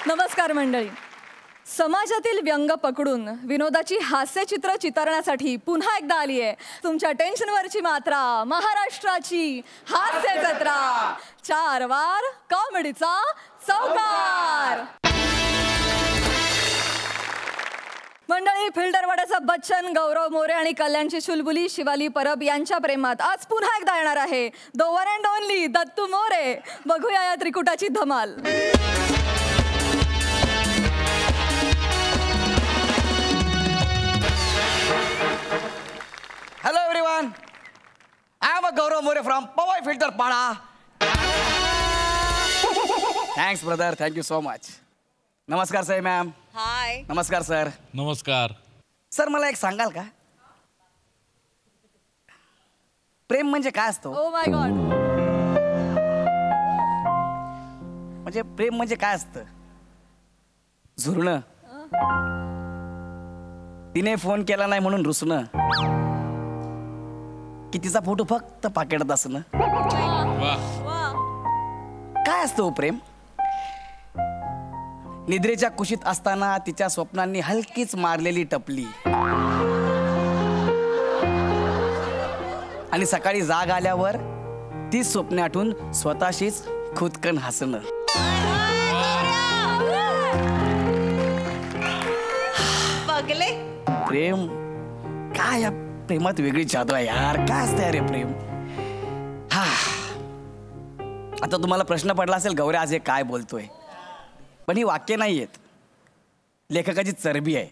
नमस्कार मंडळी. समाजातील व्यंग पकडून विनोदाची हास्यचित्र चितारण्यासाठी पुन्हा एकदा आली आहे तुमच्या टेन्शनवरची मात्रा, महाराष्ट्राची हास्य जत्रा. 4 वार कॉमेडीचा चौकार. मंडळी, फिल्टरवाड्याचा बच्चन, गौरव मोरे आणि कल्याणची चुलबुली शिवाली परब यांच्या प्रेमात आज पुन्हा एकदा येणार आहे the one and only Dattu More. बघूया या त्रिकुटाची धमाल. Hello everyone, I am Gaurav More from Powai Filter Pada. Thanks brother, thank you so much. नमस्कार साई मॅम. हाय. नमस्कार सर. नमस्कार सर, मला एक सांगाल का, प्रेम म्हणजे काय असतो? Oh my God. म्हणजे प्रेम म्हणजे काय असतं? झुरणं, तिने फोन केला नाही म्हणून रुसणं, की तिचा फोटो फक्त पाकिटात असणं. काय असतो प्रेम? निद्रेच्या कुशीत असताना तिच्या स्वप्नांनी हलकीच मारलेली टपली आणि सकाळी जाग आल्यावर ती स्वप्ने आठवून स्वतःशीच खुदकन हसणं. बघले प्रेम काय? या प्रेमात वेगळी जादू आहे यार. काय असतं अरे प्रेम? हा, आता तुम्हाला प्रश्न पडला असेल, गौऱ्या आज हे काय बोलतोय? पण ही वाक्य नाही आहेत, लेखकाची चरबी आहे.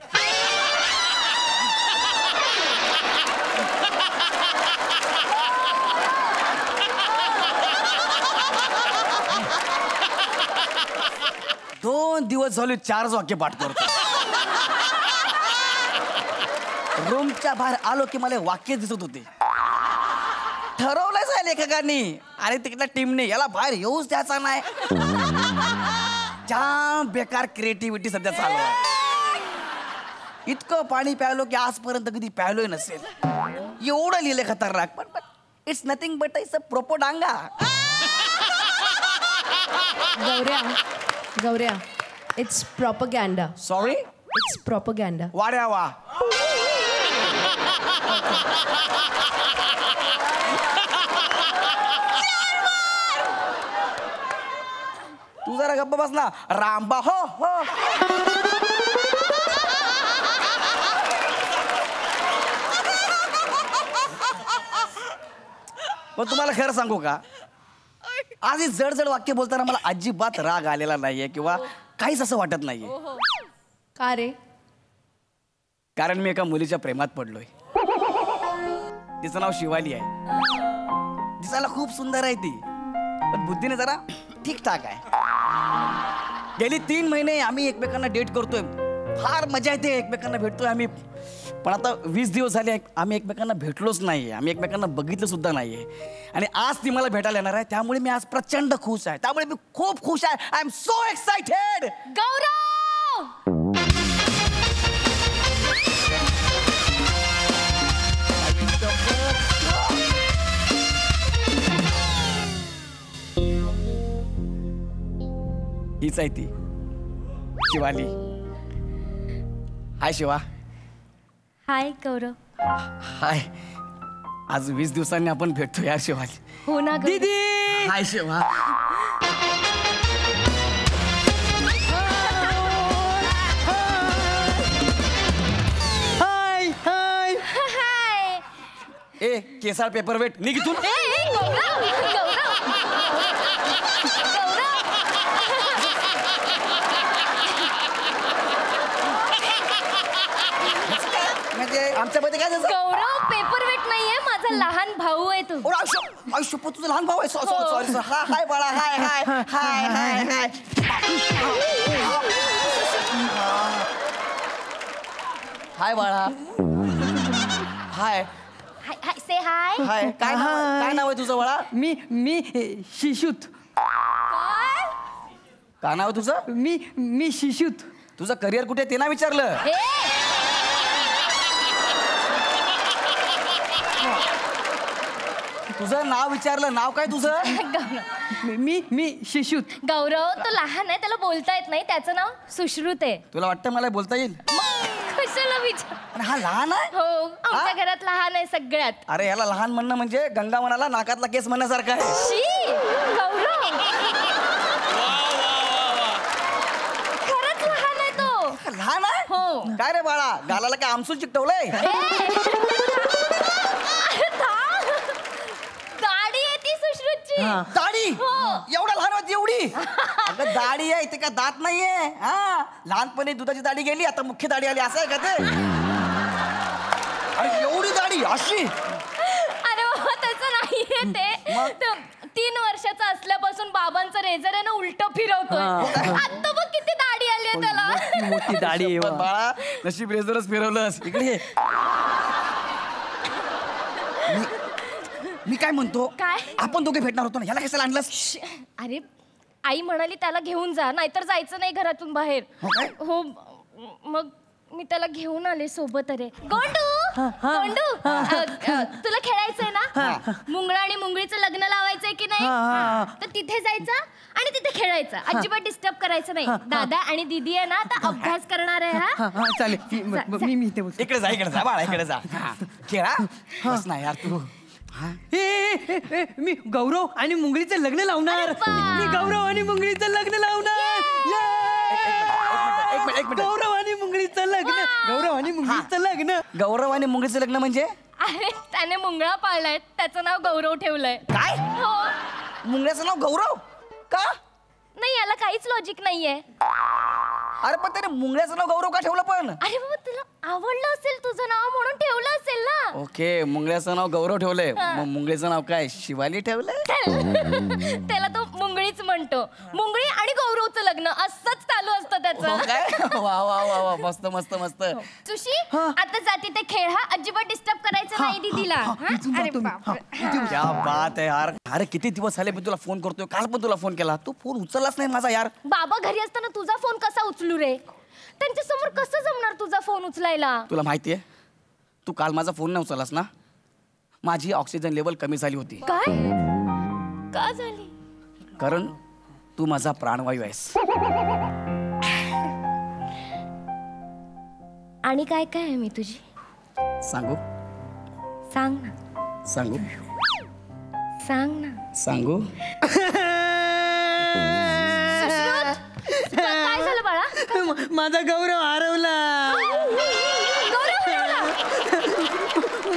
दोन दिवस झाले 4 वाक्य पाठ करतो. रूमच्या बाहेर आलो की मला वाक्य दिसत होते. ठरवलंच आहे लेखकांनी आणि तिकडल्या टीमने, याला बाहेर येऊच द्यायचा नाही. जाम बेकार क्रिएटिव्हिटी सध्या चालू आहे. इतकं पाणी प्यायलो की आजपर्यंत कधी प्यायलोय नसेल, एवढं लिहिलंय खतरनाक. पण it's nothing but it's a propaganda. गौऱ्या, it's propaganda. Sorry, it's propaganda. वाड्या वा. तू जरा गप्प बस ना. रामबा हो हो. पण तुम्हाला खरं सांगू का, आज ही जड वाक्य बोलताना मला अजिबात राग आलेला नाहीये किंवा काहीच असं वाटत नाहीये. का रे? कारण मी एका मुलीच्या प्रेमात पडलोय. तिचं नाव शिवाली आहे. दिसायला खूप सुंदर आहे ती, पण बुद्धीने जरा ठीकठाक आहे. गेली 3 महिने आम्ही एकमेकांना डेट करतोय. फार मजा येते, एकमेकांना भेटतोय आम्ही. पण आता 20 दिवस झाले आम्ही एकमेकांना भेटलोच नाहीये, आम्ही एकमेकांना बघितलं सुद्धा नाहीये. आणि आज ती मला भेटायला येणार आहे, त्यामुळे मी आज प्रचंड खुश आहे. त्यामुळे मी खूप खुश आहे. I am so excited. Gaurav, हीच आहे ती शिवाली. हाय शिवा. हाय गौरव. हाय. आज 20 दिवसांनी आपण भेटतो यार शिवाली. हो ना दीदी. हाय शिवा. हाय हाय हाय. ए, केसाळ पेपर वेट निघ इथून. म्हणजे आमच्यामध्ये काय झालं? गौरव पेपर वेट नाहीये, माझा लहान भाऊ आहे तू. आयुष्य तुझं लहान भाऊ आहे. सॉरी. हाय बाळा. हाय हाय हाय हाय हाय. हाय बाळा. हाय हाय से हाय. हाय. काय नाव आहे तुझं बाळा? मी शिशूत. काय नाव आहे तुझं? मी शिशूत. तुझं करिअर कुठे ते ना विचारलं. तुझं नाव विचारलं, नाव काय तुझं? मी शिशूत. गौरव तो लहान आहे, त्याला बोलता येत नाही. त्याचं नाव सुश्रुत आहे. तुला वाटतं मला बोलता येईल? कशाला विचार? आणि हा लहान आहे? हो, आमच्या घरात लहान आहे सगळ्यात. अरे याला लहान म्हणणं म्हणजे गंगा म्हणाला नाकातला केस म्हणण्यासारखं आहे. शी, गौरव खरंच लहान आहे तो. लहान आहे? हो. काय रे बाळा, गालाला काय आमसूल चिकटवलंय? दाढी आहे ती सुश्रुतची. दाढी? हो. एवढा लहान होती एवढी? अगं दाढी आहे ते का दात नाहीये. हा, लहानपणी दुधाची दाढी गेली, आता मुख्य दाढी आली, असं आहे का ते? अरे एवढी दाढी अशी? अरे बाबा तसं नाहीये ते. तो 3 वर्षाचा असल्यापासून बाबांचं रेझर आहे ना उलट फिरवतोय. आता बघ किती दाढी आली आहे त्याला. मोठी दाढी आहे पण वा. बाळा नशीब रेझरच फिरवलंस. इकडे ये. मी काय म्हणतो, काय? आपण दोघे भेटणार होतो ना, ह्याला कशाला आणलंस? अरे आई म्हणाली त्याला घेऊन जा, नाहीतर जायचं नाही घरातून बाहेर. हो काय? हो, मग मी त्याला घेऊन आले सोबत. अरे गोंडू, गोंडू, तुला खेळायचंय ना? मुंगळा आणि मुंगळीचं लग्न लावायचंय की नाही? तर तिथे जायचं आणि तिथे खेळायचं. अजिबात डिस्टर्ब करायचं नाही. दादा आणि दीदी आहे ना आता अभ्यास करणार आहे. हा चालेल. मी इथे बस. इकडे जा बाळा, इकडे जा. खेळा बस ना यार तू. मी गौरव आणि मुंगळीचं लग्न लावणार. अरे वा. मी गौरव आणि मुंगळीचं लग्न लावणार. एक मिनिट. गौरव आणि मुंगळीचं लग्न. गौरव आणि मुंगळीचं लग्न. गौरव आणि मुंगळीचं लग्न म्हणजे अरे त्याने मुंगळा पाळलाय, त्याचं नाव गौरव ठेवलंय. काय? हो. मुंगळ्याचं नाव गौरव का? नाही याला काहीच लॉजिक नाहीये. अरे पण त्याने मुंगळ्याचं नाव गौरव का ठेवलं पण? अरे बाबा तुला आवडलं असेल तुझं नाव म्हणून ठेवलं असेल ना. ओके, मुंगळ्याचं नाव गौरव ठेवलंय. मग मुंगळीचं नाव काय, शिवाली ठेवलंय? त्याला तो मुंगळीच म्हणतो. मुंगळी आणि गौरवचं लग्न असंच चालू असतं हो त्याचं. काय? वा वा वा वा, मस्त मस्त मस्त. सुशी आता जाती ते खेळ. हा अजिबात डिस्टर्ब करायचं नाही दीदीला. अरे बापरे. क्या बात आहे यार. अरे किती दिवस झाले मी तुला फोन करतोय, काल पण तुला फोन केला, तू फोन उचललाच नाही माझा यार. बाबा घरी असताना तुझा फोन कसा उचलू रे? त्यांच्या समोर कसं जमणार तुझा फोन उचलायला? तुला माहितीये, तू काल माझा फोन नाही उचललास ना, माझी ऑक्सिजन लेवल कमी झाली होती. काय का झाली? कारण तू माझा प्राणवायू आहेस. आणि काय काय आहे मी तुझी? सांगू? सांग ना. सांगू? सांग ना. सांगू? काय झालं बाळा? माझा गौरव हरवला.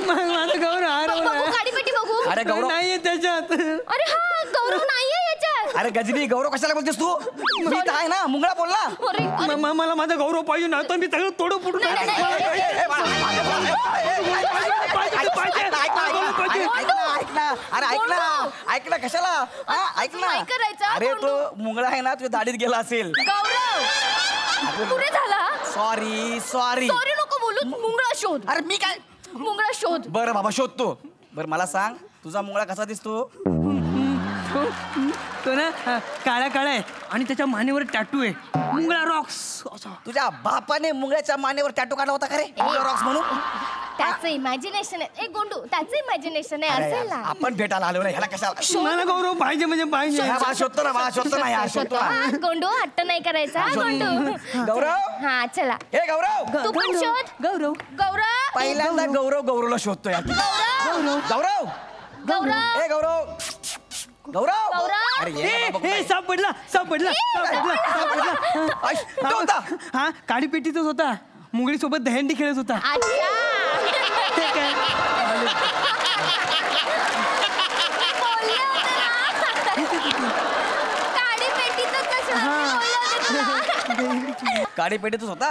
माझा गौरव हरवला. बघू गाडीपेटी बघू. अरे गौरव नाहीये त्याच्यात. अरे हा गौरव नाहीये याच्यात. अरे गजनी, गौरव कशाला बोलतेस तू? मी तर आहे ना, मुंगळा बोल ना. अरे अरे, मला माझा गौरव पाहिजे ना, तर मी सगळं तोडू फुटून नाही, नाही, नाही, ऐक ना, अरे ऐक ना, ऐक ना, कशाला? हा, ऐक ना. नाही करायचं, अरे तो मुंगळा आहे ना, तुझ्या दाढीत गेला असेल. गौरव पुरे झाला. सॉरी. सॉरी नको बोलू. मुंगळा शोध. अरे मी काय? मुंगळा शोध. बरं बाबा शोधतो. बरं मला सांग, तुझा मुंगळा कसा दिसतो? तो ना काळा काळा आहे आणि त्याच्या मानेवर टॅटू आहे, मुंगळा रॉक्स असा. तुझ्या बापाने मुंगळ्याच्या मानेवर टॅटू काढला होता का रे? मुंगळा रॉक्स म्हणून? त्याचं इमॅजिनेशन आहे. ए गोंडू त्याचं इमॅजिनेशन आहे. अरे असेल यार, ना. आपण भेटायला आलो ना, ह्याला कशाला? मला गौरव पाहिजे म्हणजे पाहिजे. हा, बा, शोधतो ना, शोधतो ना यार, शोधतो ना. हा, गोंडू हट्ट नाही करायचा. हा, गोंडू. गौरव, हा चला हे गौरव, तू पण शोध. गौरव गौरव पहिल्यांदा गौरवला शोधतोय यार. गौरव, गौरव ए गौरव, गौरव. अरे ये बाबा, हे सापडला. आय, तो होता. हा काडीपेटीतच होता. मुंगळी सोबत दहंडी खेळत होता. अच्छा. बोलले होते ना. काडीपेटीतच कशाला बोलले होते तुला? काडी पेटीतच होता.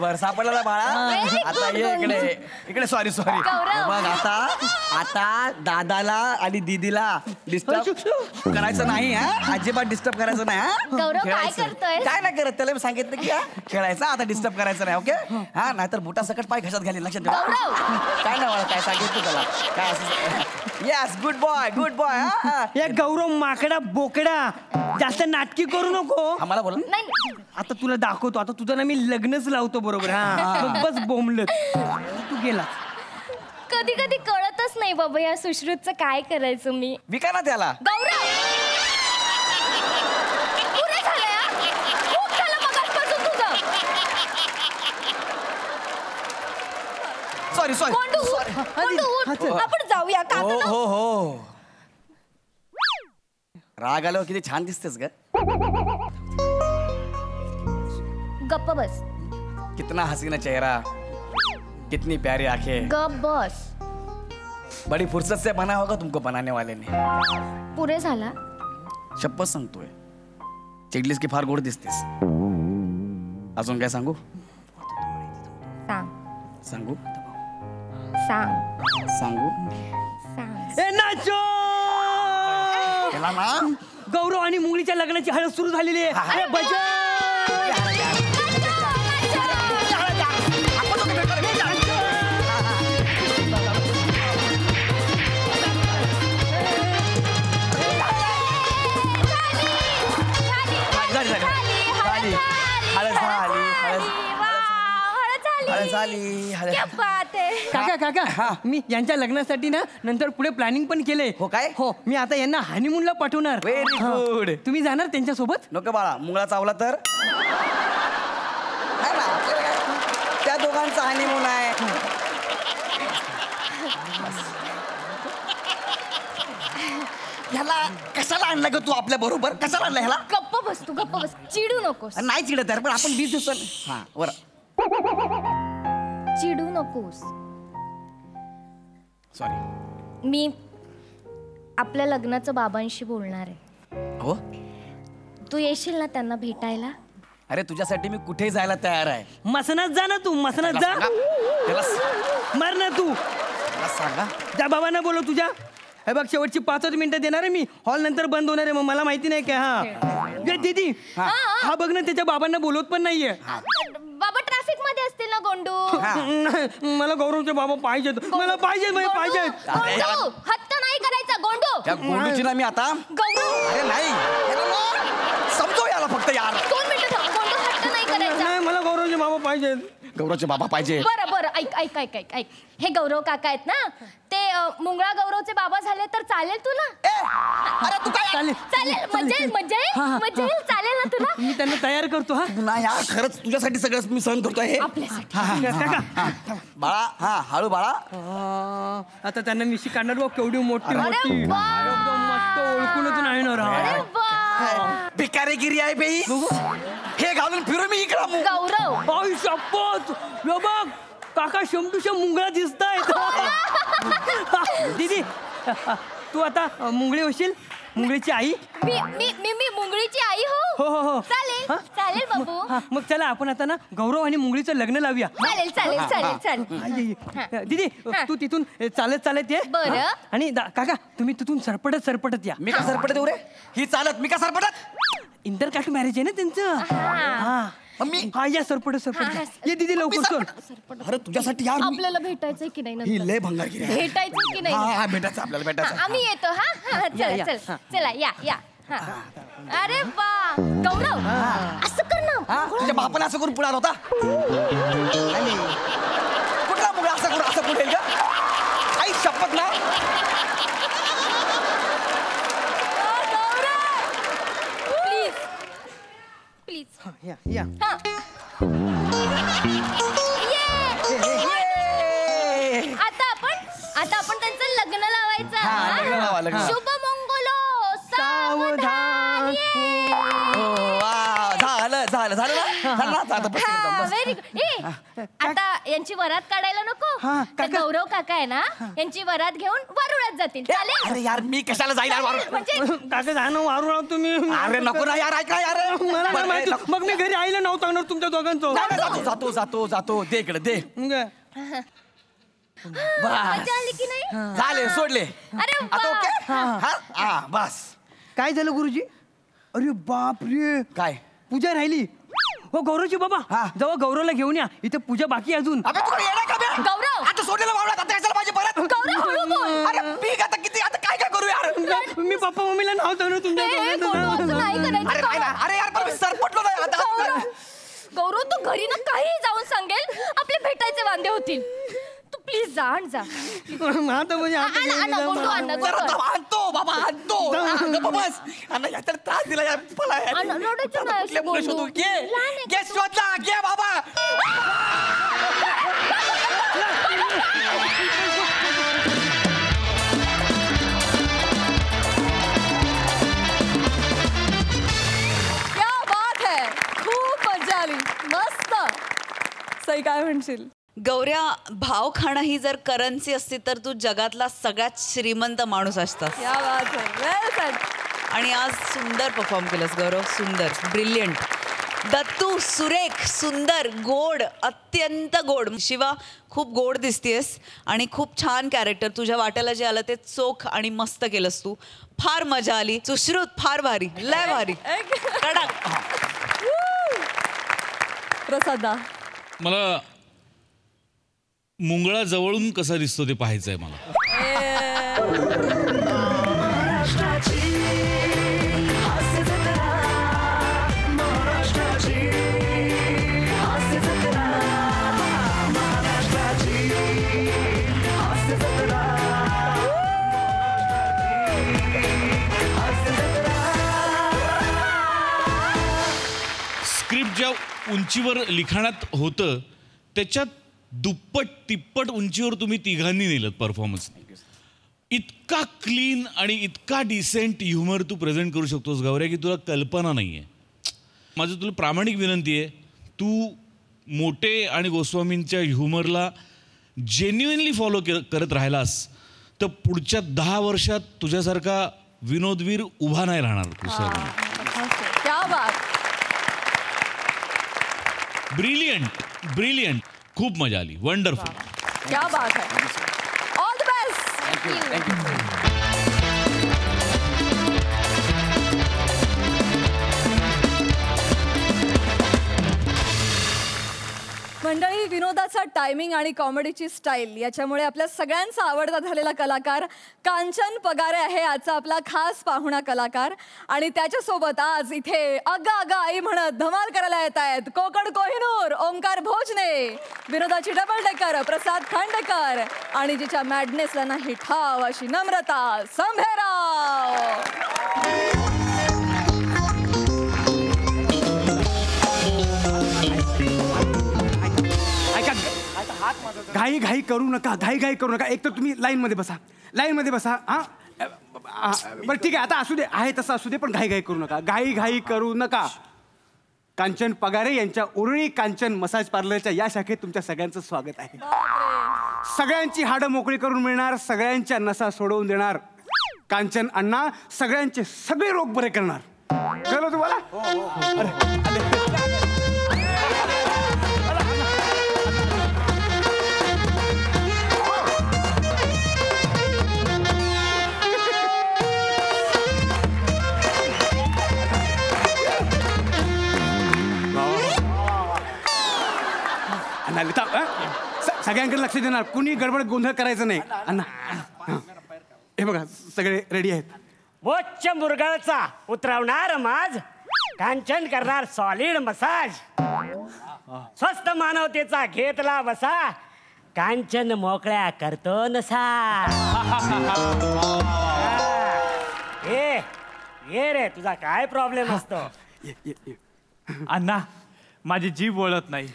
बरं सापडला बाळा. Very आता good, ये इकडे सॉरी गौरव. बघ, आता दादाला आणि दीदीला डिस्टर्ब करायचं नाही. हा, अजिबात डिस्टर्ब करायचं नाही. हा, गौरव, काय खेळायचं. करतोय? काय नाही करत, त्याला मी सांगितलं की खेळायचं, आता डिस्टर्ब करायचं नाही. ओके, हा, नाहीतर बुटा सकट पाय घशात घालील. लक्षात ठेवा. गौरव. काय नाही मला काय सांगितलं त्याला काय असं. Yes, good boy. हा, या गौरव माकडा बोकडा जास्त नाटकी करू नको. आम्हाला बोला. नाही आता तुला दाखवतो. आता तुझं ना मी लग्नच लावतो बरोबर. हा बस बोंबलत तू गेला. कधी कधी कळतच नाही बाबा या सुश्रुतचं काय करायचं मी. विका ना त्याला. गौरव पुरे झालं यार. खूप झालं मगाचपासून तुझं. Sorry sorry. गोंडू उठ. आपण जाऊया का हो आता? हो हो. राग आल्यावर किती छान दिसतेस ग. गप्प बस. कितना हसीना चेहरा, कितनी प्यारी आंखें. गप्प बस. बड़ी फुर्सत से बना होगा तुमको बनाने वाले ने. पुरे झाला. शपथ सांगतोय, चिडलीस की फार गोड दिसतेस. अजून काय सांगू? सांग सांगू सांग सांगू सांग. ए नाचो. केला ना. गौरव आणि मुंगळीच्या लग्नाची हळद सुरू झालेली आहे. ए, भजन. काका काका मी यांच्या लग्नासाठी ना नंतर पुढे प्लॅनिंग पण केले. हो काय? हो मी आता यांना हनीमूनला पाठवणार. Very good. तुम्ही जाणार त्यांच्या सोबत? नको बाळा, मुंगळा चावला तर है ना, आपल्याला काय? त्या दोघांचा हनीमून आहे. ह्याला कशाला आणलं ग तू आपल्या बरोबर? कशाला आणलं ह्याला? गप्प बस तू. गप्प बस. चिडू नकोस. नाही चिडत यार, पण आपण 20 दिवसांनी. हा बरं. चिडू नकोस. सॉरी. मी आपल्या लग्नाचं बाबांशी बोलणार आहे. हो. तू येशील ना त्यांना भेटायला? अरे तुझ्यासाठी मी कुठेही जायला तयार आहे. मसनात जा ना तू. मसनात जा. त्याला मार ना तू. सांगा. त्या बाबांना बोलव तुझ्या. हे बघ शेवटची 5 मिनिटं देणार आहे मी. हॉल नंतर बंद होणार आहे. मग मला माहिती नाही काय. हा ये दीदी. हा बघ ना त्याच्या बाबांना बोलवत पण नाहीये. बाबा ट्रॅफिक मध्ये असतील ना गोंडू. मला गौरवचे बाबा पाहिजेत. मला पाहिजेत म्हणजे पाहिजेत. गोंडू हट्ट नाही करायचा गोंडू. त्या गोलूची ना मी आता. गौरव अरे नाही याला ना समजव याला फक्त यार. 2 मिनिटं थांब. गोंडू हट्ट नाही करायचा. नाही मला गौरवचे बाबा पाहिजेत. गौरवचे बाबा पाहिजे. बरं बरं ऐक ऐक ऐक ऐक ऐक. हे गौरव काका आहेत ना, ते मुंगळा गौरवचे बाबा झाले तर चालेल तुला? अरे तू काय? चालेल चालेल. मजा येईल. चालेल ना तुला? मी त्यांना तयार करतो. हा ना यार खरंच तुझ्यासाठी सगळं मी सहन करतोय हे. काका बाळा हा हळू बाळा. आता त्यांना मिशी काढणार बघ केवढी मोठी अरे मोठी. वा. एकदम मस्त ओळखूनच नाही ना अरे राव. वा. भिकारीगिरी आहे बाई. हे घालून फिरू मी इकडं. गौरव आई शपथ. यो बघ काका शमटूशा मुंगळा दिसतायत. दीदी तू आता मुंगळी होशील. मुंगळीची आई. मी मी मी मी मुंगळीची आई हो हो हो. चालेल हा? चालेल बाबू. हा, मग चला आपण आता ना गौरव आणि मुंगळीचं लग्न लावूया. चालेल चालेल चालेल चालेल. आई, दीदी हा. तू तिथून चालत चालत ये. बरं. हा? आणि काका तुम्ही तिथून सरपटत सरपटत या. मी का सरपटत येऊ रे? ही चालत मी का सरपटत? इंटरकास्ट मॅरेज आहे ना त्यांचं. हा मम्मी हा या सरपटत सरपटत हा, ये दीदी लवकर चल. अरे तुझ्यासाठी यार मी- आपल्याला भेटायचंय की नाही ही नंतर? लय भंगारगिरी आहे. भेटायचंय की नाही? हा भेटायचं आपल्याला भेटायचं. आम्ही येतो. हा हा या, चला या. चल चला या या. हा. अरे वा गौरव असं कर ना. हा तुझ्या बापाने असं करून पुढे आला होता. कुठला मुलं असं करून असं पुढे येईल का? आई शपथ ना. Please please. या या. हा ये. आता आपण त्यांचं लग्न लावायचं. हा, लग्न लावा, लग्न लावा. शुभ मंगलो सावधान. ये. वा, झालं झालं झालं ना. झालं ना आता बस इकडे जाऊन, बस. Very good. ए आता यांची वरात काढायला नको. हा, तर काका. गौरव काका आहे ना, यांची वरात घेऊन वरुळात जातील. चालेल? अरे यार मी कशाला जाईल यार वारून? म्हणजे काका जाणं वारू राव तुम्ही. अरे नको ना यार ऐका यार. मला नाही बरं, माहिती. नको. मग मी घरी आईला नाव सांगणार तुमच्या दोघांचं. नाही, नाही, जातो जातो जातो दे इकडे दे. बस मजा आली की नाही? झाले सोडले. अरे आता वा. ओके. हा हा बस. काय झालं गुरुजी? अरे बाप रे. काय? पूजा राहिली. हो गौरवची बाबा हा. जेव्हा गौरवला घेऊन या. इथे पूजा बाकी आहे अजून. अबे तू येणार का बे? गौरव. आता सोडलेलं वावरात आता कशाला पाहिजे परत? गौरव हळू बोल. अरे मी आता किती आता काय काय करू यार? मी पप्पा मम्मीला नाव सांगणार तुमच्या ए, गौरव, असं नाही दोघांचं. अरे नाही ना. अरे यार पण मी सरपटलो नाही आता. गौरव गौरव तू घरी ना काही जाऊन सांगेल आपले भेटायचे वांदे होतील. तू प्लीज जा आण जा. आता म्हणजे आता आण, आण, गेलेला गोंडू, आण, मा- गोंडू. जरा थांब, आणतो बाबा आणतो. गप्प बस. अण्णा याच्यात त्रास दिला या मला. रडायचं नाही, कुठले मुलं शोधू? गोंडू. घे लहान आहे घे शोधला घे बाबा. क्या बात है, खूप मजा आली, मस्त. सई काय म्हणशील? गौऱ्या, भाव खाणं ही जर करन्सी असती तर तू जगातला सगळ्यात श्रीमंत माणूस असतास. क्या बात है, वेल सेड. आणि आज सुंदर परफॉर्म केलंस गौरव, सुंदर, ब्रिलियंट. दत्तू सुरेख, सुंदर, गोड, अत्यंत गोड. शिवा खूप गोड दिसतेस आणि खूप छान कॅरेक्टर. तुझ्या वाट्याला जे आलं ते चोख आणि मस्त केलंस तू. फार मजा आली. सुश्रुत फार भारी, लय भारी, कडक. प्रसादा. मला मुंगळा जवळून कसा दिसतो ते पाहायचंय मला. स्क्रिप्ट ज्या उंचीवर लिखाणात होतं त्याच्यात दुप्पट तिप्पट उंचीवर तुम्ही तिघांनी नेलं परफॉर्मन्स. इतका क्लीन आणि इतका डिसेंट ह्युमर तू प्रेझेंट करू शकतोस गौऱ्या की तुला कल्पना नाही आहे. माझं तुला प्रामाणिक विनंती आहे, तू मोटे आणि गोस्वामींच्या ह्युमरला जेन्युइनली फॉलो करत राहिलास तर पुढच्या 10 वर्षात तुझ्यासारखा विनोदवीर उभा नाही राहणार. क्या बात. ब्रिलियंट, खूप मजा आली, वंडरफुल. क्या बात है. All the best. मंडळी, विनोदाचा टायमिंग आणि कॉमेडीची स्टाईल याच्यामुळे आपल्या सगळ्यांचा आवडता झालेला कलाकार कांचन पगारे आहे आजचा आपला खास पाहुणा कलाकार. आणि त्याच्यासोबत आज इथे अग्गा अग्गा आई म्हणत धमाल करायला येत आहेत कोकण कोहिनूर ओंकार भोजने, विनोदाची डबल डेकर प्रसाद खांडेकर आणि जिच्या मॅडनेसला नाही ठाव अशी नम्रता संभेराव. घाई करू नका, घाई करू नका. एक तर तुम्ही लाईनमध्ये बसा. हा बरं ठीक आहे, आता असू दे, आहे तसं असू दे, पण घाई करू नका. घाई करू नका. कांचन पगारे यांच्या उरळी कांचन मसाज पार्लरच्या या शाखेत तुमच्या सगळ्यांचं स्वागत आहे. सगळ्यांची हाडं मोकळी करून मिळणार, सगळ्यांच्या नसा सोडवून देणार कांचन अण्णा, सगळ्यांचे सगळे रोग बरे करणार. कळलं तुम्हाला? सगळ्यांकडे लक्ष देणार, कुणी गडबड गोंधळ करायचं नाही. अण्णा हे बघा, सगळे रेडी आहेत. वोच्च मुरगळचा उतरवणार माज, कांचन करणार सॉलिड मसाज, स्वस्त मानवतेचा घेतला बसा, कांचन मोकळ्या करतो नसा. ये रे, तुझा काय प्रॉब्लेम असतो? अण्णा, माझी जीभ वळत नाही.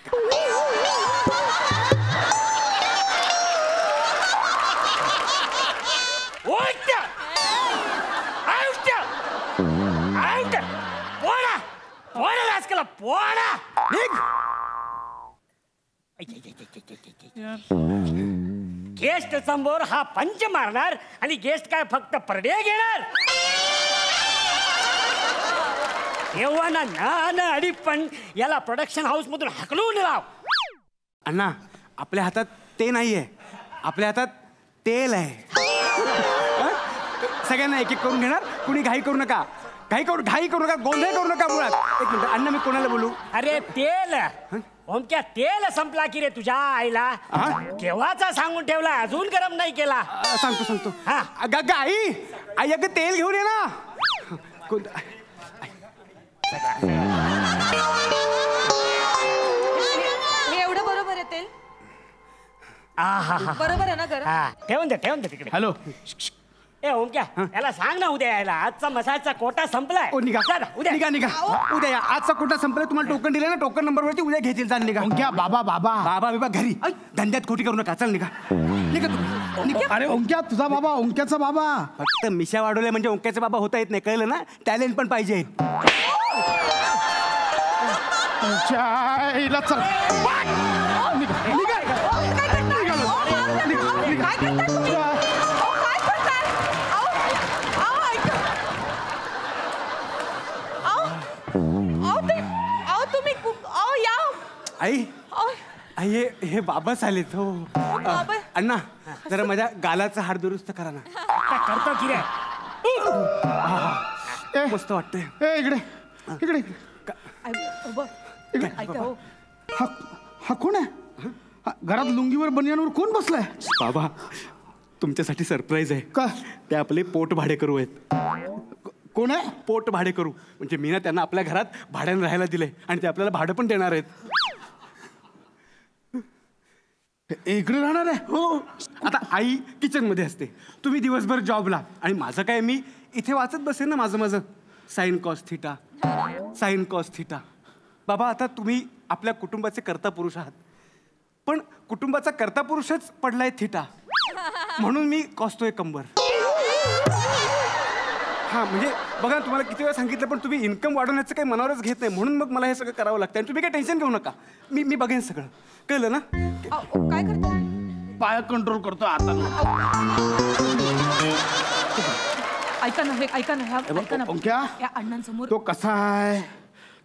गेस्ट समोर हा पंच मारणार आणि गेस्ट काय फक्त परडे घेणार? तेव्हा ना अडी पण याला प्रोडक्शन हाऊस मधून हाकलून लाव. अण्णा, आपल्या हातात ते नाहीये, आपल्या हातात तेल आहे. सगळ्यांना एक एक करून घेणार, कुणी घाई करू नका, गोंधळ करू नका. मुळात एक मिनिट अण्णा, मी कोणाला बोलू? अरे तेल ओमक्या, तेल संपला की रे तुझ्या आईला? केव्हाचा सांगून ठेवला, अजून गरम नाही केला. सांगतो. आई अगं तेल घेऊन ये ना. हे एवढं बरोबर आहे तेल? बरोबर आहे ना घर? हा ठेवून दे तिकडे. हॅलो. ए ओमक्या याला सांग ना उद्या यायला. आजचा मसाजचा कोटा संपलाय. ओ निघा उद्या निघा उद्या या. आजचा कुठं संपलाय. तुम्हाला टोकन दिलं ना, टोकन नंबरवरती उद्या घेतील. जा निघा. ओंक्या बाबा बाबा घरी धंद्यात खोटी करू नका. चल निघा तुम्ही. अरे ओंक्या तुझा बाबा, ओंक्याचा बाबा. फक्त मिशा वाढवल्या म्हणजे ओंक्याचा बाबा होता येत नाही, कळलं ना. टॅलेंट पण पाहिजे. आई आई हे बाबाच आलेत. हो अण्णा जरा माझ्या गालाचा हाड दुरुस्त करा ना. करतो की रे. मस्त वाटतंय. इकडे हा कोण आहे? घरात लुंगीवर बनियानवर कोण बसलाय? बाबा तुमच्यासाठी सरप्राईज आहे. का? ते आपले पोट भाडेकरू आहेत. कोण आहे? पोट भाडेकरू. म्हणजे मी ना त्यांना आपल्या घरात भाड्याने राहायला दिलंय आणि ते आपल्याला भाडं पण देणार आहेत. इकडे राहणार आहे? हो. आता आई किचन मध्ये असते, तुम्ही दिवसभर जॉबला, आणि माझं काय, मी इथे वाचत बसेन ना माझं sine cos theta, sine cos theta. बाबा आता तुम्ही आपल्या कुटुंबाचे कर्ता पुरुष आहात, पण कुटुंबाचा कर्ता पुरुषच पडलाय थिटा, म्हणून मी कॉसतोय कंबर. हा म्हणजे बघा तुम्हाला किती वेळा सांगितलं, पण तुम्ही इन्कम वाढवण्याचं काही मनावरच घेत नाही, म्हणून मग मला हे सगळं करावं लागतं. आणि तुम्ही काही टेन्शन घेऊ नका, मी बघेन सगळं. कळलं ना? काय करतो? पाय कंट्रोल करतो आता. ऐका ना क्या या अण्णांसमोर. तो कसा आहे,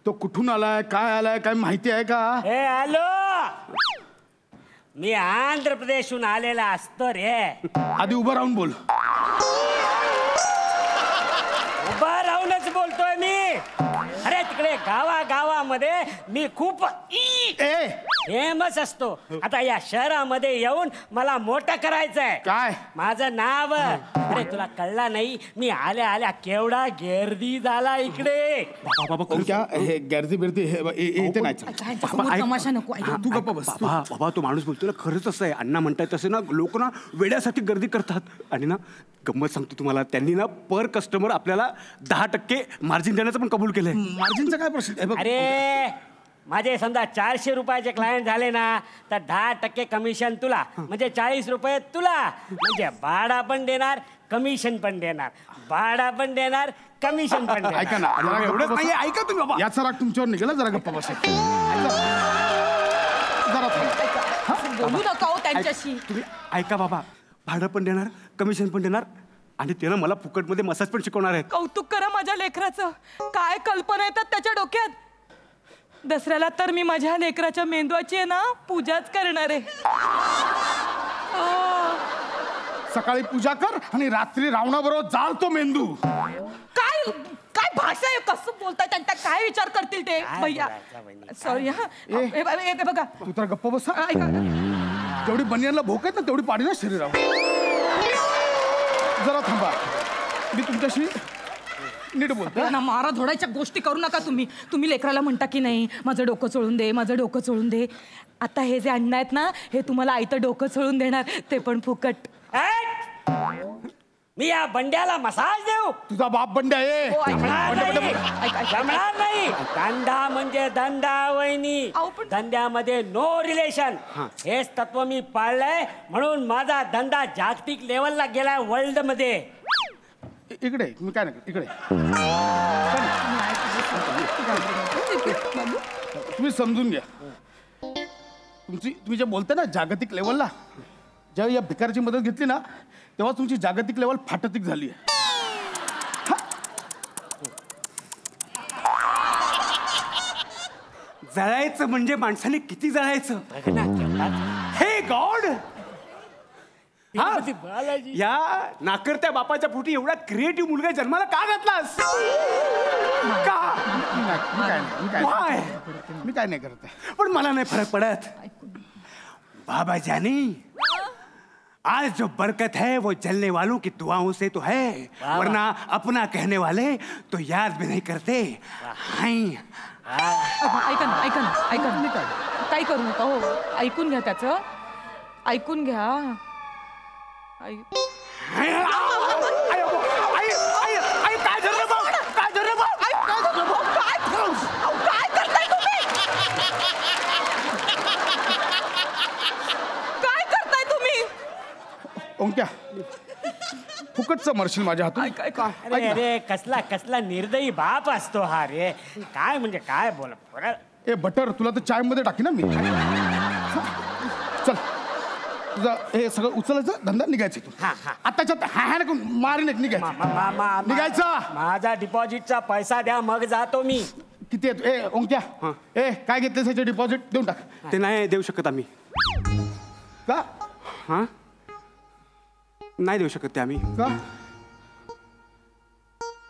तो कुठून आलाय, काय आलाय, काय माहिती आहे का? हे हॅलो, मी आंध्र प्रदेशहून आलेला असतो रे. आधी उभं राहून बोल. उभा राहूनच बोलतोय मी. अरे तिकडे गावामध्ये मी खूप फेमस असतो. आता या शहरामध्ये येऊन मला मोठं करायचंय. काय? माझं नाव. अरे तुला कळला नाही, मी आल्या केवढा गर्दी झाला इकडे. गर्दी बिर्दी इथे नाही. तमाशा नको. तू गप्पा बस. बाबा तो माणूस बोलतो ना, खरंच असं आहे. अण्णा म्हणताय तसे ना, लोक ना वेड्यासाठी गर्दी करतात. आणि ना गंमत सांगतो तुम्हाला, त्यांनी ना पर कस्टमर आपल्याला 10% मार्जिन देण्याचं पण कबूल केलंय. मार्जिनचा काय प्रश्न? अरे माझे समजा 400 रुपयाचे क्लायंट झाले ना, तर 10% कमिशन तुला, म्हणजे 40 रुपये तुला. म्हणजे भाडा पण देणार, कमिशन पण देणार, भाडा पण देणार, कमिशन पण देणार. ऐका ना, एवढंच नाही, ऐका तुम्ही बाबा. याचा राग तुमच्यावर निघाला, जरा गप्पा बसा. बोलू नका हो त्यांच्याशी. तुम्ही ऐका बाबा, भाडं पण देणार, कमिशन पण देणार, आणि ते ना मला फुकटमध्ये मसाज पण शिकवणार आहेत. कौतुक करा माझ्या लेकराचं. काय कल्पना येतात त्याच्या डोक्यात. दसऱ्याला तर मी माझ्या लेकराच्या मेंदवाची आहे ना पूजाच करणार आहे. सकाळी पूजा कर आणि रात्री रावणाबरोबर जाल तो मेंदू. काय काय भाषा आहे, कसं बोलताय, त्यांचा काय विचार करतील ते भैया. सॉरी हा. हे बघा, तू तर गप्पा बस. जेवढी बनियानला भोक आहेत ना, तेवढी पाडी ना शरीरावर. जरा थांबा, मी तुमच्याशी नीट बोलतो ना. मारा धोडायच्या गोष्टी करू नका तुम्ही. तुम्ही लेकराला म्हणता की नाही माझं डोकं चोळून दे, माझं डोकं चोळून दे. आता हे जे अण्णा आहेत ना, हे तुम्हाला आईतं डोकं चोळून देणार, ते पण फुकट. मी या बंड्याला मसाज देऊ? तुझा बाप बंड्या आहे. जमणार नाही. धंदा म्हणजे धंदा वहिनी, धंद्यामध्ये नो रिलेशन. हेच तत्व मी पाळलंय, म्हणून माझा धंदा जागतिक लेवलला गेलाय वर्ल्ड मध्ये. इकडे मी काय नाही, इकडे तुम्ही समजून घ्या. तुम्ही जे बोलता ना जागतिक लेवलला, जेव्हा या भिकारची मदत घेतली ना, तेव्हा तुमची जागतिक लेवल फाटतिक झाली आहे. जळायचं म्हणजे माणसाने किती जळायचं. हे गॉड, या नाकर्त्या बापाच्या पोटी एवढा क्रिएटिव्ह मुलगा जन्माला का घातलास? मी काय नाही करत, पण मला नाही फरक पडत. बाबा जानी, आज जो बरकत है वो जलने वालों की दुआओं से तो है, वरना अपना कहने वाले तो याद भी नहीं करते. ऐका ना, काही करू नका हो. ऐकून घ्या त्याचं. ऐकून घ्या. काय झालं भाऊ? काय झालं भाऊ? काय झालं भाऊ? काय करताय तुम्ही? काय करताय तुम्ही? ओंक्या फुकटचं मरशील माझ्या हातून. अरे अरे कसला कसला निर्दयी बाप असतो हा रे. काय म्हणजे काय बोल. ए बटर तुला तर चाय मध्ये टाकी ना मी. चल तुझं हे सगळं उचलायचं धंदा निघायचं तू. आताच्या हा नको मारीन एक निघायचं. माझा डिपॉझिटचा पैसा द्या मग जातो मी. किती येतो? ए ओंक्या ए काय घेतले त्याचे डिपॉझिट देऊन टाक. ते नाही देऊ शकत आम्ही. का? हा नाही देऊ शकत ते आम्ही. का?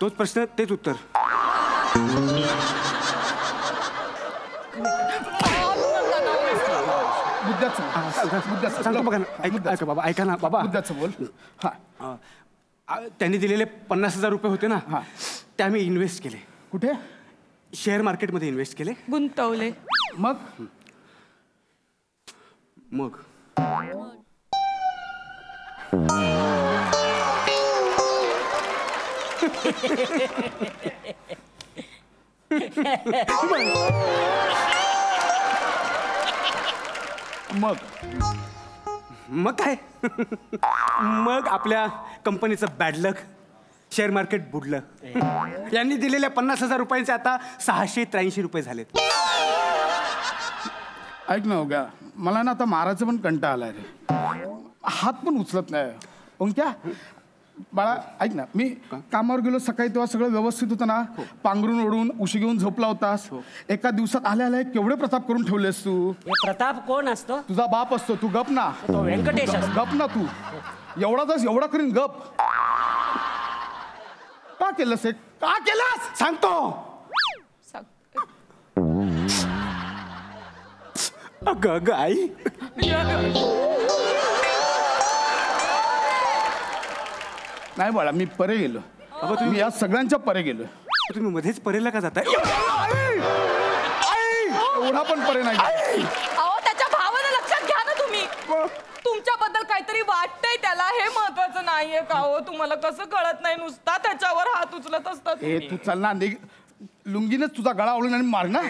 तोच प्रश्न तेच उत्तर. सांगतो बघा ना. ऐका बाबा ऐका ना बाबा. मुद्द्याचं बोल. हा त्यांनी दिलेले 50,000 रुपये होते ना ते आम्ही इन्व्हेस्ट केले. कुठे? शेअर मार्केटमध्ये इन्व्हेस्ट केले. गुंतवले. मग मग मग मग काय मग आपल्या कंपनीचं बॅड लक. शेअर मार्केट बुडलं. यांनी दिलेल्या 50,000 रुपयांचे आता 683 रुपये झालेत. ऐक ना ओंक्या मला ना आता मारायचं पण कंटाळा आलाय रे. हात पण उचलत नाही. ओंक्या बाळा ऐक ना मी कामावर गेलो सकाळी तेव्हा सगळं व्यवस्थित होतं ना. पांघरून ओढून उशी घेऊन झोपला होतास. एका दिवसात आल्या आल्या केवढे प्रताप करून ठेवलेस तू. प्रताप कोण असतो? तुझा बाप असतो. तू गप ना. तो व्यंकटेश असतो. गप ना तू. एवढा तास एवढा करीन गप. का केलंस हे? का केलंस सांगतो. अगं आई नाही बाळा मी परे गेलो. बाबा तुम्ही या सगळ्यांच्या परे गेलो. तुम्ही मध्येच परेला का जाताय? एवढा पण परे नाही. अहो त्याच्या भावाला लक्षात घ्या ना तुम्ही. तुमच्याबद्दल काहीतरी वाटतंय त्याला हे महत्वाचं नाहीये का हो? तुम्हाला कसं कळत नाही नुसता त्याच्यावर हात उचलत असतात. ए तू चल ना निघ. लुंगीनेच तुझा गळा ओढून आणि मार ना.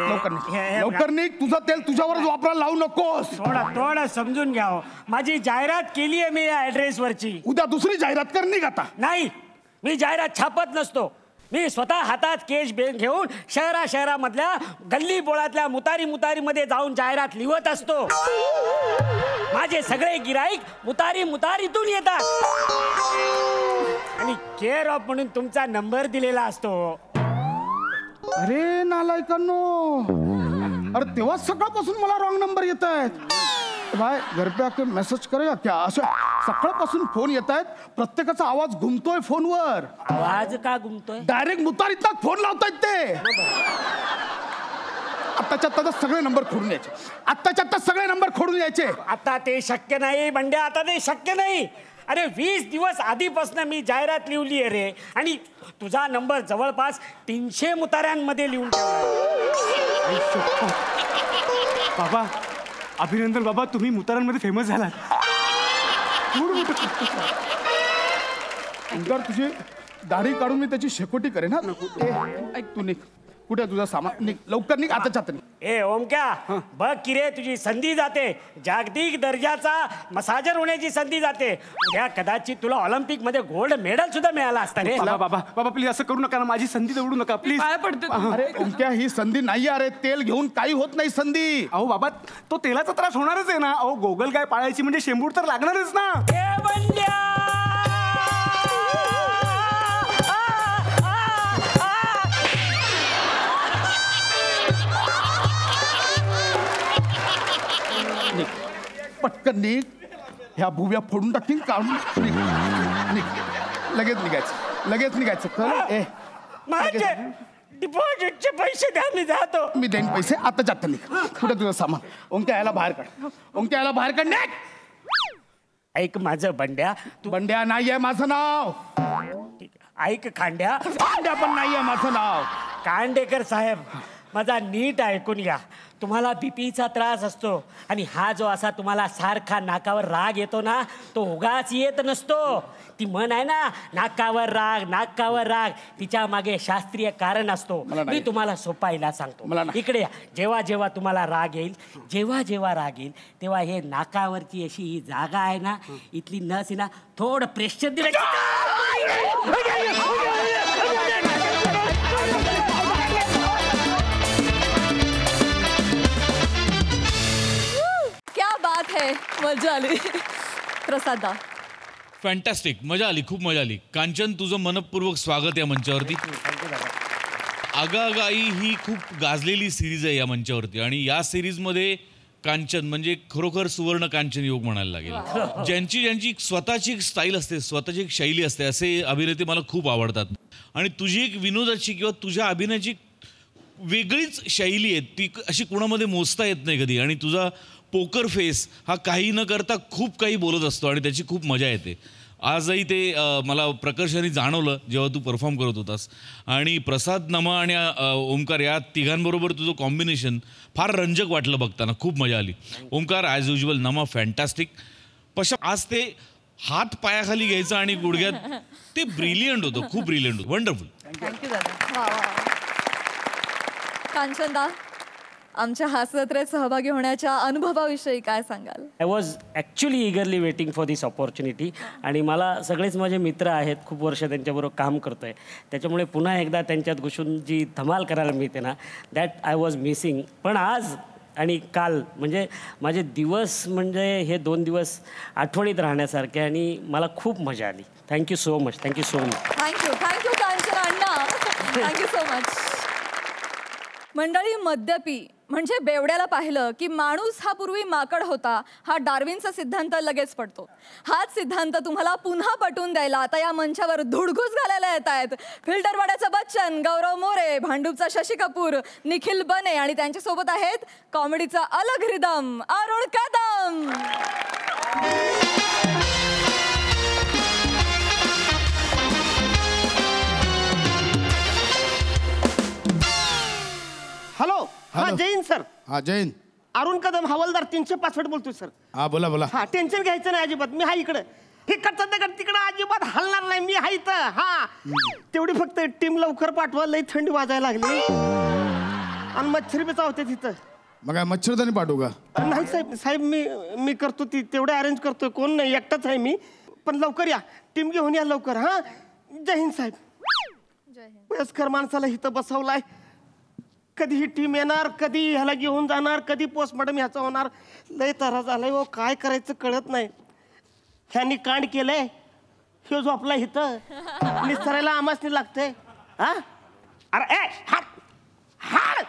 लवकर निघ लवकर निघ. तुझं तेल तुझ्यावरच वापरायला लावू नकोस. थोडं समजून घ्या हो. माझी जाहिरात केली आहे मी या ऍड्रेसवरची. उद्या दुसरी जाहिरात कर निघ आता. नाही मी जाहिरात छापत नसतो. मी स्वतः हातात कॅश घेऊन शहरामधल्या गल्ली बोळातल्या मुतारीमध्ये जाऊन जाहिरात लिहत असतो. माझे सगळे गिराईक मुतारीतून येतात आणि केअर ऑफ म्हणून तुमचा नंबर दिलेला असतो. अरे नालायकांनो. अरे तेव्हा सकाळपासून मला रॉंग नंबर येत आहेत. भाई घर पे आके मेसेज करेगा क्या? असं सकाळपासून फोन येत आहेत. प्रत्येकाचा आवाज घुमतोय फोनवर. आवाज का घुमतोय? डायरेक्ट मुतारीत फोन लावतायत ते. आत्ताच्या आत्ता सगळे नंबर खोडून यायचे. आत्ताच्या आत्ता सगळे नंबर खोडून यायचे. आता ते शक्य नाही बंड्या. आता ते शक्य नाही. अरे 20 दिवस आधीपासून मी जाहिरात लिहिली आहे रे. आणि तुझा नंबर जवळपास 300 मुताऱ्यांमध्ये लिहून ठेवला. बाबा अभिनंदन बाबा. तुम्ही मुतारांमध्ये फेमस झालात. तुझी दाढी काढून मी त्याची शेकोटी करेन ना. तू निघ. कुठे तुझा सामान? निघ लवकर निघ. आता चात. ए ओमक्या बघ की रे तुझी संधी जाते. जागतिक दर्जाचा मसाजर होण्याची संधी जाते. उद्या कदाचित तुला ऑलिम्पिक मध्ये गोल्ड मेडल सुद्धा मिळाला असता रे. बाबा प्लीज असं करू नका ना. माझी संधी दवडू नका प्लीज. काय पडते? अरे ओमक्या ही संधी नाही. अरे तेल घेऊन काही होत नाही संधी. अहो बाबा तो तेलाचा त्रास होणारच आहे ना. अहो गोगल गाय पाळायची म्हणजे शेंबूड तर लागणारच ना. ए बंड्या पटकन निघ. ह्या भुव्या फोडून टाकतील. काढून निघ. लगेच निघायचं. ए माझे डिपॉझिटचे पैसे द्या. मी जातो. मी देईन पैसे. आता जात निघ. कुठे तुझं सामान? ओंक्या याला बाहेर काढ. निघ. ऐक माझं बंड्या. बंड्या नाहीये माझं नाव. ऐक खांड्या. खांड्या पण नाहीये माझं नाव. कांडेकर साहेब माझा नीट ऐकून घ्या. तुम्हाला बीपीचा त्रास असतो आणि हा जो असा तुम्हाला सारखा नाकावर राग येतो ना, तो उगाच येत नसतो. ती म्हण आहे ना, नाकावर राग, तिच्या मागे शास्त्रीय कारण असतो. मी तुम्हाला सोपा इलाज सांगतो. इकडे या. जेव्हा जेव्हा तुम्हाला राग येईल, तेव्हा हे नाकावरची अशी ही जागा आहे ना, इथली नस आहे ना, थोडं प्रेशर दिलं. क्या बात है, मजा आली. प्रसादा फॅन्टॅस्टिक, मजा आली, खूप मजा आली. कांचन, तुझं मनपूर्वक स्वागत या मंचावरती. आगाआगाई ही खूप गाजलेली सिरीज आहे या मंचावरती आणि या सिरीजमध्ये कांचन म्हणजे खरोखर सुवर्ण कांचन योग म्हणायला लागेल. ज्यांची स्वतःची एक स्टाईल असते, स्वतःची एक शैली असते, असे अभिनेते मला खूप आवडतात. आणि तुझी एक विनोदाची किंवा तुझ्या अभिनयाची वेगळीच शैली आहे, ती अशी कोणामध्ये मोजता येत नाही कधी. आणि तुझा पोकर फेस हा काही न करता खूप काही बोलत असतो आणि त्याची खूप मजा येते. आजही ते मला प्रकर्षाने जाणवलं जेव्हा तू परफॉर्म करत होतास. आणि प्रसाद, नमा आणि ओमकार या तिघांबरोबर तुझं कॉम्बिनेशन फार रंजक वाटलं बघताना, खूप मजा आली. ओमकार ॲज युजल, नमा फॅन्टॅस्टिक. पशा आज ते हात पायाखाली घ्यायचं आणि गुडघ्यात, ते ब्रिलियंट होतं, खूप ब्रिलियंट होतं. वंडरफुल. थँक्यू दादा. कांचनदा, आमच्या हास्यजत्रेत सहभागी होण्याच्या अनुभवाविषयी काय सांगाल? I was actually eagerly waiting for this opportunity. आणि मला सगळेच माझे मित्र आहेत, खूप वर्ष त्यांच्याबरोबर काम करतो आहे, त्याच्यामुळे पुन्हा एकदा त्यांच्यात घुसून जी धमाल करायला मिळते ना, दॅट आय वॉज मिसिंग. पण आज आणि काल म्हणजे माझे दिवस, म्हणजे हे 2 दिवस आठवणीत राहण्यासारखे आणि मला खूप मजा आली. Thank you so much. Thank you Kanchan Anna, thank you so much. मंडळी, मद्यपी म्हणजे बेवड्याला पाहिलं की माणूस हा पूर्वी माकड होता, हा डार्विनचा सिद्धांत लगेच पडतो. हाच सिद्धांत तुम्हाला पुन्हा पटवून द्यायला आता या मंचावर धुडघूस घालायला येत आहेत फिल्टरवाड्याचा बच्चन, गौरव मोरे, भांडूपचा शशी कपूर, निखिल बने आणि त्यांच्यासोबत आहेत कॉमेडीचा अलग रिदम अरुण कदम. हॅलो. हा, जैन सर. हा, जैन. अरुण कदम, हवालदार 365 बोलतोय सर. हा, बोला बोला. हा, टेन्शन घ्यायचं नाही अजिबात. मी हा इकडं, इकडचं तिकडं अजिबात हलणार नाही. मी हा इथं. हा, तेवढी फक्त टीम लवकर पाठवा, लई थंडी वाजायला लागली आणि मच्छर बी चावते तिथं. मग काय मच्छरदाणी पाठवू का? नाही साहेब, मी करतो, ती तेवढे अरेंज करतोय. कोण नाही, एकटाच आहे मी. पण लवकर या, टीम घेऊन या लवकर. हा, जय हिंद साहेब. वयस्कर माणसाला इथं बसवलाय, कधी ही टीम येणार, कधी ह्याला घेऊन जाणार, कधी पोस्टमॉर्टम ह्याचा होणार. लय तरा झालाय हो, काय करायचं कळत नाही. ह्यांनी कांड केलंय, ह्यो झोपला इथं, निसरायला आमासनी लागतंय. हा, अरे ए हाड हाड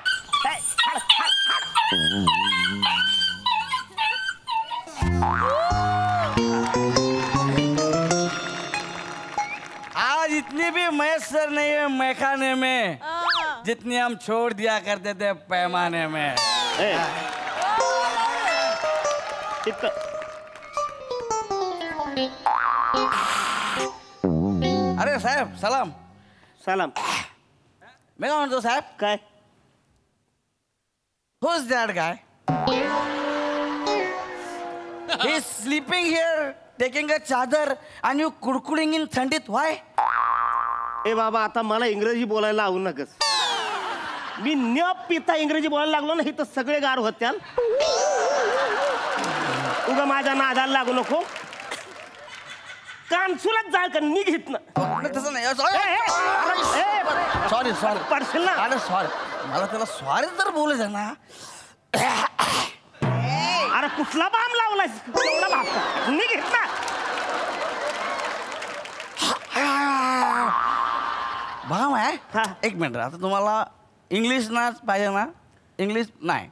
आज इतनी भी मैसर नहीं है मैखाने में जितनी हम छोड़ दिया करते थे पैमाने में. अरे साहेब, सलाम. सलाम. मी काय म्हणतो साहेब, काय? Who's that guy? He's sleeping here, taking a chadar, and you कुडकुडिंग in थंडीत. Why? ए बाबा, आता मला इंग्रजी बोलायला लावू नकस. मी न पिता इंग्रजी बोलायला लागलो ना, तर सगळे गार होत्या. उगा माझ्या नादाला लागू नको. कानसुलाच जाळ का निघित ना. तसं नाही. सॉरी पडशील ना. अरे सॉरी, मला त्याला सॉरी तर बोलायचं ना. अरे कुठला बाम लावलाय एवढा भाप निघित ना. भाम आहे. हा. एक मिनिट, आता तुम्हाला इंग्लिश नाच पाहिजे ना? इंग्लिश नाही,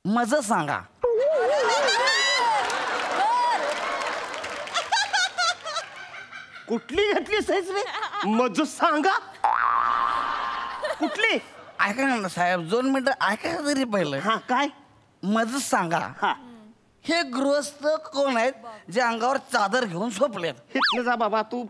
मज सांगा. कुठली घेतली सहीच रे? मज सांगा कुठली? ऐका ना साहेब, 2 मिनिटं ऐकायचं तरी पहिलं. हा, काय? मज सांगा. हा, हे गृहस्थ कोण आहेत जे अंगावर चादर घेऊन झोपलेत? हितनं जा बाबा तू.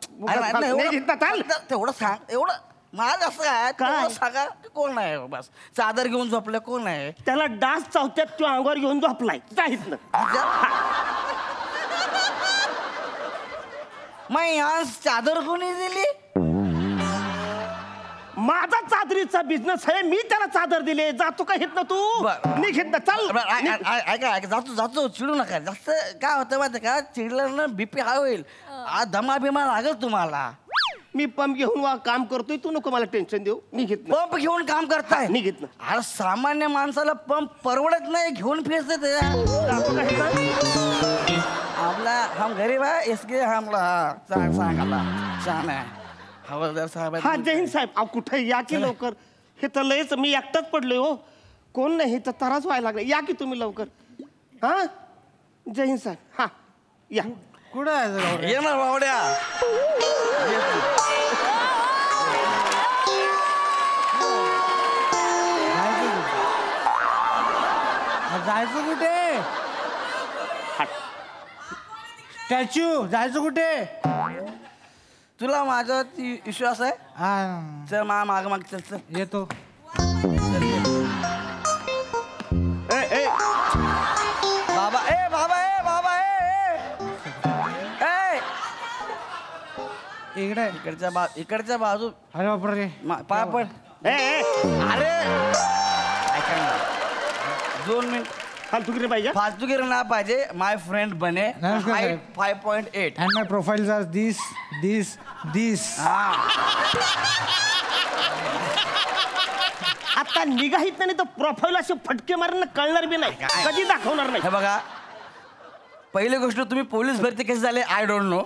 तेवढं सांग, एवढं माझं असं आहे काय? तो सांगा कोण आहे बस चादर घेऊन झोपलं कोण आहे त्याला डास चावत्यात तो अंगावर घेऊन झोपलाय जाहीत ना मग या चादर कोणी दिली माझा चादरीचा बिझनेस आहे मी त्याला चादर दिले जातो का घेत ना तू बरं. निघ ना चल ऐका जातो जातो चिडू नका जास्त काय होतं माहिती का चिडलं ना बीपी हाय होईल आज दमा बिमा लागेल तुम्हाला मी पंप घेऊन काम करतोय तू नको मला टेन्शन देऊ निघित ना पंप घेऊन काम करताय निघित ना अरे सामान्य माणसाला पंप परवडत नाही घेऊन फिरते ते आपला हम गरीब आहे इसके हमला सांगाला छान आहे हवालदार साहेब हा जय हिंद साहेब अहो कुठे या की लवकर हे तर लयच मी एकटाच पडलोय हो कोण नाही तर तराच व्हायला लागले या की तुम्ही लवकर हा जय हिंद साहेब हा या कुठं आहे ये ना बावड्या जायचं कुठे स्टॅच्यू जायचं कुठे तुला माझ्यावरती विश्वास आहे हा चल माग माग चल चल येतो बाबा इकडे इकडच्या बाजू अरे बापरे पापड अरे ऐका ना 2 मिनिट फालतुगिरी पाहिजे फालतूगिरी ना पाहिजे माय फ्रेंड बने नमस्कार height 5.8 and my profiles are this आता निघाहीत नाही तर प्रोफाईल असे फटके मारून कळणार बी नाही कधी दाखवणार नाही हे बघा पहिली गोष्ट तुम्ही पोलीस भरती कसे झाले आय डोंट नो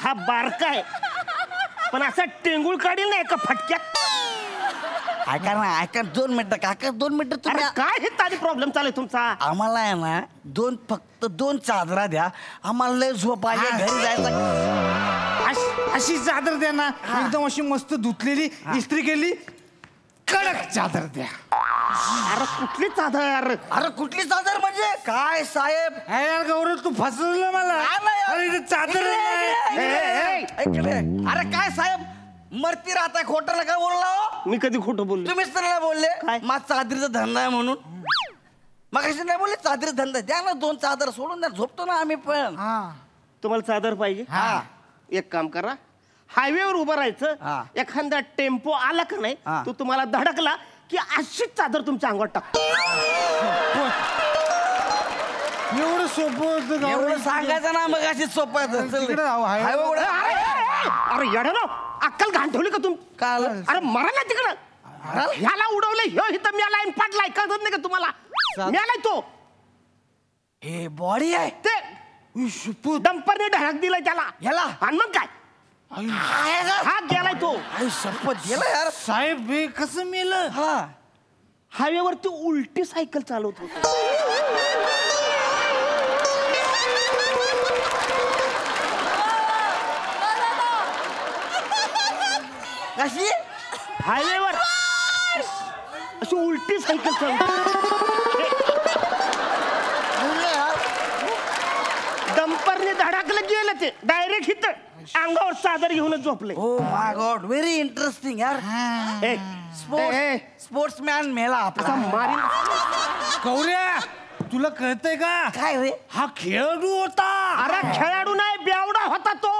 हा बारका आहे पण असा टेंगुळ काढील ना एका फटक्यात ऐका 2 मिनिटं काका 2 मिनिटं तुम्ही अरे काय हे तारी प्रॉब्लेम चालू आहे तुमचा आम्हाला आहे ना फक्त दोन चादरा द्या आम्हाला लय झोप आहे घरी जायचं अशी चादर द्या ना एकदम अशी मस्त धुतलेली इस्त्री केली कडक चादर द्या अरे कुठली चादर अरे कुठली चादर म्हणजे काय साहेब यार गौरव तू फसवलं मला अरे इथे चादर अरे काय साहेब मरती राहताय खोटं नका बोलला हो मी कधी खोटं बोललो तुम्हीच तर नाही बोलले माझा चादरीचा धंदा आहे म्हणून मग कशी नाही बोलले चादरीचा धंदा द्या ना 2 चादर सोडून द्या झोपतो ना आम्ही पण तुम्हाला चादर पाहिजे हा एक काम करा हायवेवर उभं राहायचं एखादा टेम्पो आला का नाही तो तुम्हाला धडकला की अशीच चादर तुमच्या अंगावर टाक एवढं सोपं होतं एवढं सांगायचं ना मग अशीच सोपं अरे येडा ना अक्कल घाण ठेवली का तुम्ही अरे मरा ना तिकडं ह्याला उडवलं ह्यो इथं म्याला पाडलाय कळत नाही का तुम्हाला म्यालाय तो हे बॉडी आहे ते डंपरने ढळक दिलाय त्याला ह्याला आणि मग काय हा गेलाय तो शपथ गेला यार साहेब हे कसं मेलं हायवेवरती उलटी सायकल चालवत होतो कशी हायवेवर अशी उलटी सायकल डंपरने धडाकलं गेलं ते डायरेक्ट इथं अंगावर चादर घेऊनच झोपले oh my God very interesting यार स्पोर्ट्समॅन मेला आपला मारी गौऱ्या तुला कळतंय का काय रे हा खेळाडू होता अरे खेळाडू नाही बेवडा होता तो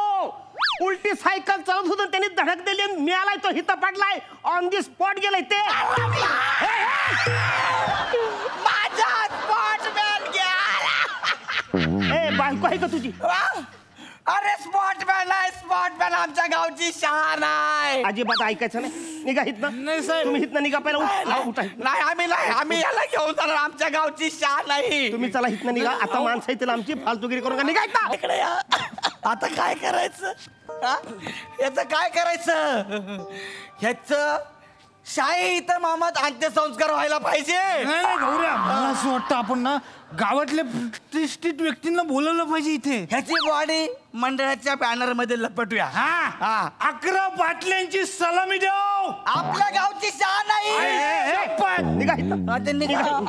उलटी सायकल चालत होतं त्यांनी धडक दिली आणि मिळालाय तो हिता पडलाय ऑन दी स्पॉट गेलाय ते माझा स्पॉटमॅन ए बायको आहे का तुझी अरे स्पॉटमॅन आहे स्पॉटमॅन आमच्या गावची शान आहे अजिबात ऐकायचं नाही निघा हितनं नाही साहेब तुम्ही हितनं निघा पहिला उठा नाही आम्ही याला घेऊन जाणार आमच्या गावची शान नाही तुम्ही चला हितनं निघा आता माणसं येतील आमची फालतुगिरी करून का निघा इथनं. इकडे या. आता काय करायचं याच काय करायचं ह्याच शाही इथं मामात अंत्यसंस्कार व्हायला पाहिजे. नाही नाही गौऱ्या, मला असं वाटतं आपण ना गावातल्या प्रतिष्ठित व्यक्तींना बोलवलं पाहिजे इथे. ह्याची बॉडी मंडळाच्या बॅनर मध्ये लपटूया. हा 11 बाटल्यांची सलामी देऊ. आपल्या गावची शान नाही.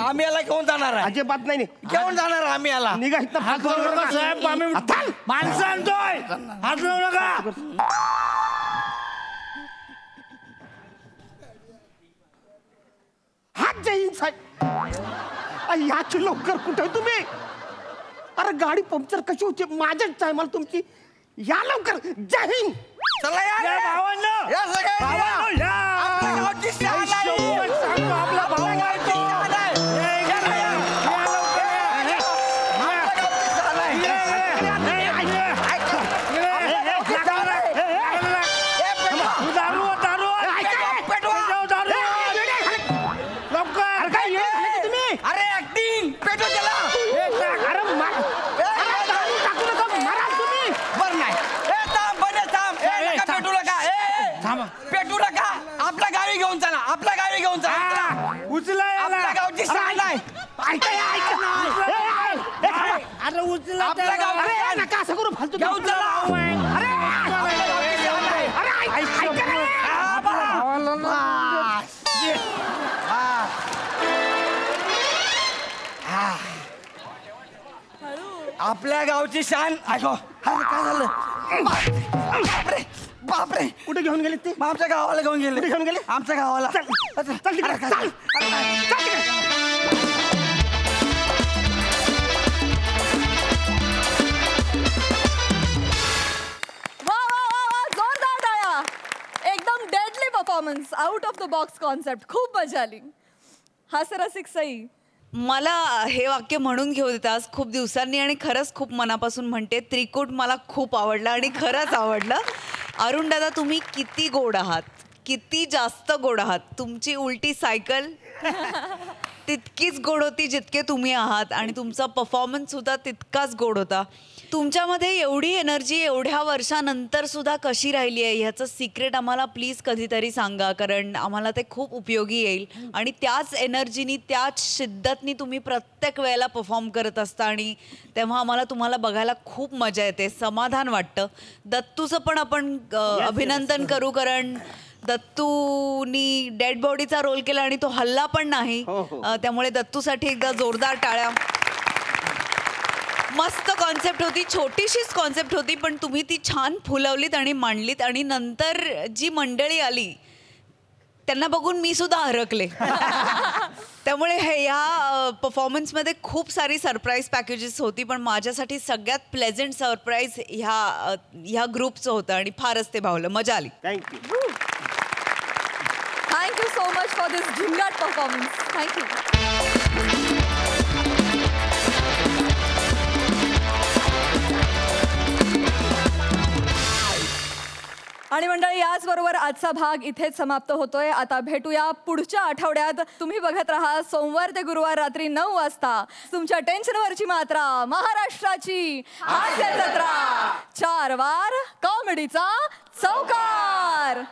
आम्ही याला घेऊन जाणार आहे. अजिबात नाही घेऊन जाणार आम्ही याला. निघा इथं. हात लावू नका साहेब, आम्ही माणसं आणतोय. हात लावू नका. हात जय हिंद साहेब. याची लवकर कुठे तुम्ही? अरे गाडी पंक्चर कशी होती माझ्याच टायमाला तुमची. या लवकर. जय हिंद. चला या भावांनो, या सगळ्यांनी या. आपल्या गावची शान आहे. आपला भाऊ आहे तो. पेटू नका. आपल्या गावी घेऊन चला. आपल्या गावी घेऊन चला. उचला आपल्या गावची शान आहे. अरे उचला. आपल्या गावची शान. नका असं करू फालतू. घेऊन चला. अरे आपल्या गावची शान आहे. आपल्या गावची शान. ऐको काय झालं? बापरे बापरे. कुठे घेऊन गेले ते? आमच्या गावाला घेऊन गेले. घेऊन गेले आमच्या गावाला. चल तिकडे, चल. वा वा वा वा, जोरदार टाळ्या. एकदम deadly performance. Out of the box concept. खूप मजा आली. हास्यरसिक सई, मला हे वाक्य म्हणून घेऊ देत आज खूप दिवसांनी आणि खरंच खूप मनापासून म्हणते. त्रिकूट मला खूप आवडलं आणि खरंच आवडलं. अरुण दादा, तुम्ही किती गोड आहात, किती जास्त गोड आहात. तुमची उलटी सायकल तितकीच गोड होती जितके तुम्ही आहात आणि तुमचा परफॉर्मन्स सुद्धा तितकाच गोड होता. तुमच्यामध्ये एवढी एनर्जी एवढ्या वर्षानंतर सुद्धा कशी राहिली आहे ह्याचं सिक्रेट आम्हाला प्लीज कधीतरी सांगा, कारण आम्हाला ते खूप उपयोगी येईल. आणि त्याच एनर्जीनी त्याच शिद्दतनी तुम्ही प्रत्येक वेळेला परफॉर्म करत असता आणि तेव्हा आम्हाला तुम्हाला बघायला खूप मजा येते, समाधान वाटतं. दत्तूचं पण आपण अभिनंदन करू, कारण दत्तूनी डेड बॉडीचा रोल केला आणि तो हल्ला पण नाही. त्यामुळे दत्तूसाठी एकदा जोरदार टाळ्या. मस्त कॉन्सेप्ट होती, छोटीशीच कॉन्सेप्ट होती, पण तुम्ही ती छान फुलवलीत आणि मांडलीत. आणि नंतर जी मंडळी आली त्यांना बघून मी सुद्धा हरकले. त्यामुळे ह्या परफॉर्मन्समध्ये खूप सारी सरप्राईज पॅकेजेस होती, पण माझ्यासाठी सगळ्यात प्लेझंट सरप्राईज ह्या ग्रुपचं होतं आणि फारच ते भावलं. मजा आली. Thank you. Thank you so much for this Zingaat performance. Thank you. आणि मंडळी, याचबरोबर आजचा भाग इथेच समाप्त होतोय. आता भेटूया पुढच्या आठवड्यात. तुम्ही बघत राहा सोमवार ते गुरुवार रात्री 9 वाजता तुमच्या टेन्शनवरची मात्रा, महाराष्ट्राची हास्य जत्रा. 4 वार कॉमेडीचा चौकार.